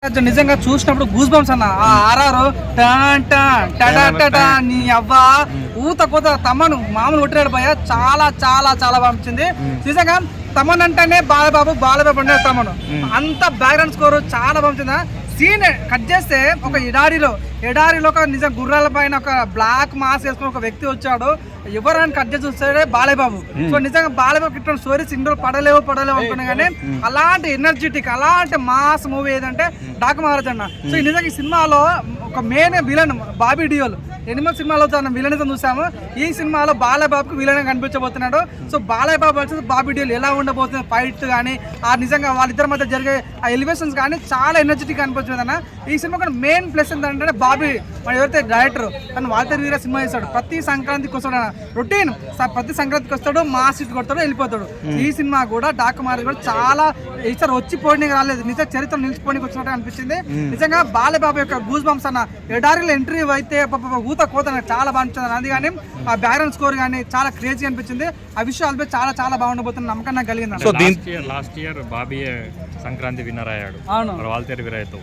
నిజంగా చూసినప్పుడు goose bumps అన్న ఆ ఆర్ఆర్ నీ అవ్వా ఊత కూత తమ్మను మామూలు కొట్టినాడు భయ చాలా చాలా చాలా పంపించింది. నిజంగా తమన్ అంటేనే బాలబాబు అంటే తమను అంత బ్యాక్గ్రౌండ్ స్కోర్ చాలా పంపించింది. సీన్ కట్ చేస్తే ఒక ఎడారిలో ఒక నిజం గుర్రాల పైన ఒక బ్లాక్ మాస్క్ వేసుకుని ఒక వ్యక్తి వచ్చాడు. ఎవరైనా కట్ చేసి చూస్తాడే బాలయ్యబాబు. సో నిజంగా బాలయ్యబాబు ఇటువంటి స్టోరీస్ ఇందులో పడలేవు అనుకున్నా కానీ అలాంటి ఎనర్జెటిక్ అలాంటి మాస్ మూవీ ఏదంటే డాకు మహారాజ్ అన్న. సో నిజంగా ఈ సినిమాలో ఒక main villain Bobby Deol. Animal సినిమాలో విలన్ చూసాము, ఈ సినిమాలో బాలయ్యబాబుకి విలన్ కనిపించబోతున్నాడు. సో బాలయ్యబాబు వచ్చేసి బాబీ డియోల్ ఎలా ఉండబోతుంది, ఫైట్ కానీ ఆ నిజంగా వాళ్ళిద్దరి మధ్య జరిగే ఆ ఎలివేషన్స్ కానీ చాలా ఎనర్జెటిక్ అనిపించింది అన్న. ఈ సినిమా కూడా మెయిన్ ప్లస్ ఏంటంటే బాబీ మన ఎవరైతే డైరెక్టర్ తను వాల్తేరు వీర సినిమా చేస్తాడు. ప్రతి సంక్రాంతికి వస్తాడు రొటీన్, ప్రతి సంక్రాంతికి వస్తాడు, మా సీట్ కొడతాడు, వెళ్ళిపోతాడు. ఈ సినిమా కూడా డాకు మహారాజ్ కూడా చాలా ఈసారి వచ్చిపోయినకి రాలేదు, నిజంగా చరిత్ర నిలిచిపోయినకి వచ్చినట్టు అనిపించింది. నిజంగా బాలయ్యబాబు యొక్క గూస్ బంప్స్ అన్న ఎడారిలో ఎంట్రీ అయితే ఊత కోత చాలా బాగుంటుంది. అది కానీ ఆ బ్యాక్గ్రౌండ్ స్కోర్ కానీ చాలా క్రేజీ అనిపించింది. ఆ విషయాలపై చాలా చాలా బాగుండబోతున్న నమ్మకం నాకు కలిగింది. Last year Bobby Sankranti winner అయ్యాడు వాల్తేరు వీరయ్యతో.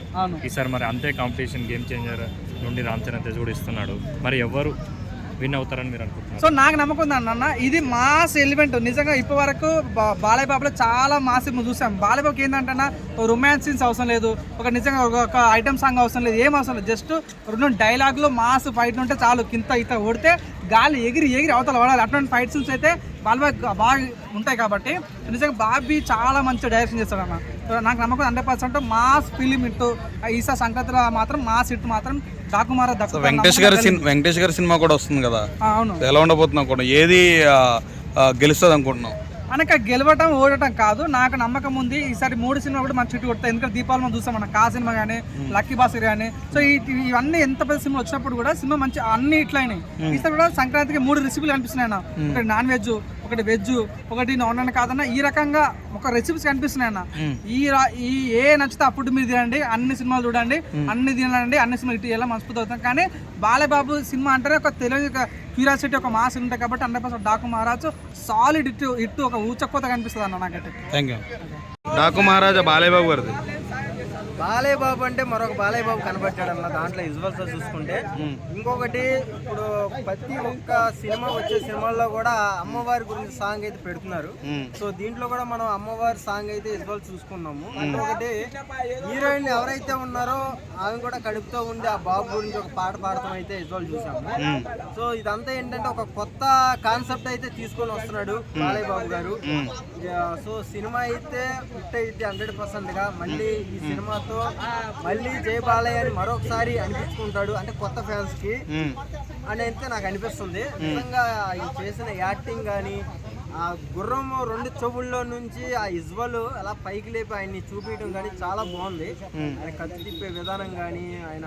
ఈసారి మరి అంతే కాంపిటీషన్ గేమ్ చేంజర్ నుండి రామ్ చరణ్ తేజ్ కూడా ఇస్తున్నాడు. మరి ఎవరు విన్ అవుతారని మీరు అనుకుంటున్నారు? సో నాకు నమ్మకం ఉంది అన్న, ఇది మాస్ ఎలిమెంట్. నిజంగా ఇప్పటి వరకు బాలయ్యబాబులో చాలా మాస్ చూసాం. బాలయ్యబాబుకి ఏంటంటే రొమాన్స్ సీన్స్ అవసరం లేదు, ఒక నిజంగా ఒక ఐటమ్ సాంగ్ అవసరం లేదు, ఏం అవసరం లేదు. జస్ట్ రెండు డైలాగులు మాస్ ఫైట్లు ఉంటే చాలు. కింద ఓడితే గాలి ఎగిరి అవతల పడాలి. అటువంటి ఫైట్ సీన్స్ అయితే బాలయ్య బాగా ఉంటాయి. కాబట్టి నిజంగా బాబీ చాలా మంచి డైరెక్షన్ చేస్తాడు అన్న. నాకు నమ్మకం 100% మాస్ ఫిలిం ఇట్టు ఈసా సంక్రాంతిలో మాత్రం మాస్ ఇట్టు మాత్రం డాకు మహారాజ్. వెంకటేష్ గారి సినిమా కూడా వస్తుంది కదా, అవును, ఎలా ఉండబోతున్నావు కూడా, ఏది గెలుస్తుంది అనుకుంటున్నావు? అనక గెలవటం ఓడటం కాదు, నాకు నమ్మకం ఉంది. ఈసారి 3 సినిమా కూడా మన చుట్టూ కొడతాయి. ఎందుకంటే దీపావళి మనం చూస్తాం, మన కా సినిమా కానీ లక్కీ భాస్కర్ కానీ. సో ఇవన్నీ ఎంత పెద్ద సినిమా వచ్చినప్పుడు కూడా సినిమా మంచి అన్ని ఇట్లా అయినాయి. ఈసారి కూడా సంక్రాంతికి 3 రెసిపీలు కనిపిస్తున్నాయి అన్న. ఒకటి నాన్ వెజ్, ఒకటి వెజ్, ఒకటి నాన్ వెజ్ కాదన్న. ఈ రకంగా ఒక రెసిపీస్ కనిపిస్తున్నాయి అన్న. ఈ ఏ నచ్చితే అప్పుడు మీరు తినండి, అన్ని సినిమాలు చూడండి, అన్ని తినండి, అన్ని సినిమాలు ఇటు ఎలా మనస్ఫూర్తి అవుతాం. కానీ బాలయ్యబాబు సినిమా అంటేనే ఒక తెలుగు క్యూరియాసిటీ, ఒక మాస్ ఉంటాయి. కాబట్టి 100% డాకు మహారాజ్ సాలిడ్ ఇట్టు ఒక ఊచకోత కనిపిస్తుంది అన్న నాకైతే. Thank you. డాకు మహారాజ్ బాలయ్యబాబు గారిది. బాలయ్యబాబు అంటే మరొక బాలయ్యబాబు కనబట్టాడు అన్న దాంట్లో విజువల్స్ చూసుకుంటే. ఇంకొకటి ఇప్పుడు ప్రతి ఒక్క సినిమా వచ్చే సినిమాల్లో కూడా అమ్మవారి గురించి సాంగ్ అయితే పెడుతున్నారు. సో దీంట్లో కూడా మనం అమ్మవారి సాంగ్ అయితే విజువల్స్ చూసుకున్నాము. ఇంకొకటి హీరోయిన్ ఎవరైతే ఉన్నారో ఆమె కూడా కడుపుతో ఉండి ఆ బాబు గురించి ఒక పాట పాడటం అయితే విజువల్ చూసాము. సో ఇదంతా ఏంటంటే ఒక కొత్త కాన్సెప్ట్ అయితే తీసుకొని వస్తున్నాడు బాలయ్యబాబు గారు. సో సినిమా అయితే హిట్ అయితే 100% గా మళ్ళీ ఈ సినిమా మళ్ళీ జై బాలయ్య అని మరొకసారి అనిపించుకుంటాడు, అంటే కొత్త ఫ్యాన్స్ కి అని అయితే నాకు అనిపిస్తుంది. నిజంగా చేసిన యాక్టింగ్ కానీ, ఆ గుర్రం 2 చెవుల్లో నుంచి ఆ ఇజ్వల్ అలా పైకి లేపి ఆయన్ని చూపించడం కానీ చాలా బాగుంది. ఆయన కత్తి తిప్పే విధానం కానీ, ఆయన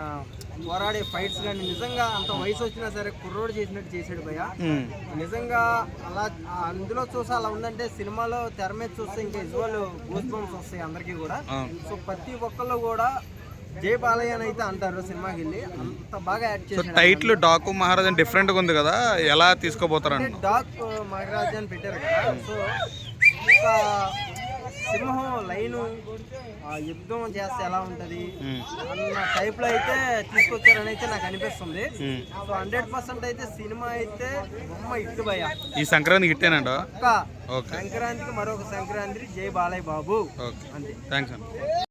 పోరాడే ఫైట్స్ కానీ, నిజంగా అంత వయసు వచ్చినా సరే కుర్రోడు చేసినట్టు చేసాడు భయ్య. నిజంగా అలా అందులో చూసి అలా ఉందంటే సినిమాలో తెర మీద చూస్తే ఇంకా ఇజ్వల్ గూస్ బంప్స్ వస్తాయి అందరికీ కూడా. సో ప్రతి ఒక్కళ్ళు కూడా జై బాలయ్య అని అయితే అంటారు సినిమాకి వెళ్ళి, అంత బాగా యాడ్ చేశారు. టైటిల్ డాకు మహారాజ్ అని డిఫరెంట్ గా ఉంది కదా, ఎలా తీసుకోబోతారు? డాకు మహారాజ్ అని పెట్టారు కదా. సో ఒక సింహం లైను యుద్ధం చేస్తే ఎలా ఉంటది అన్న టైప్ లో అయితే తీసుకొచ్చారని అయితే నాకు అనిపిస్తుంది. సో 100% అయితే సినిమా అయితే బొమ్మ హిట్ భయ్య. ఈ సంక్రాంతి హిట్టేనంట. సంక్రాంతికి మరొక సంక్రాంతి జై బాలయ్య బాబు. అంతే. థ్యాంక్స్.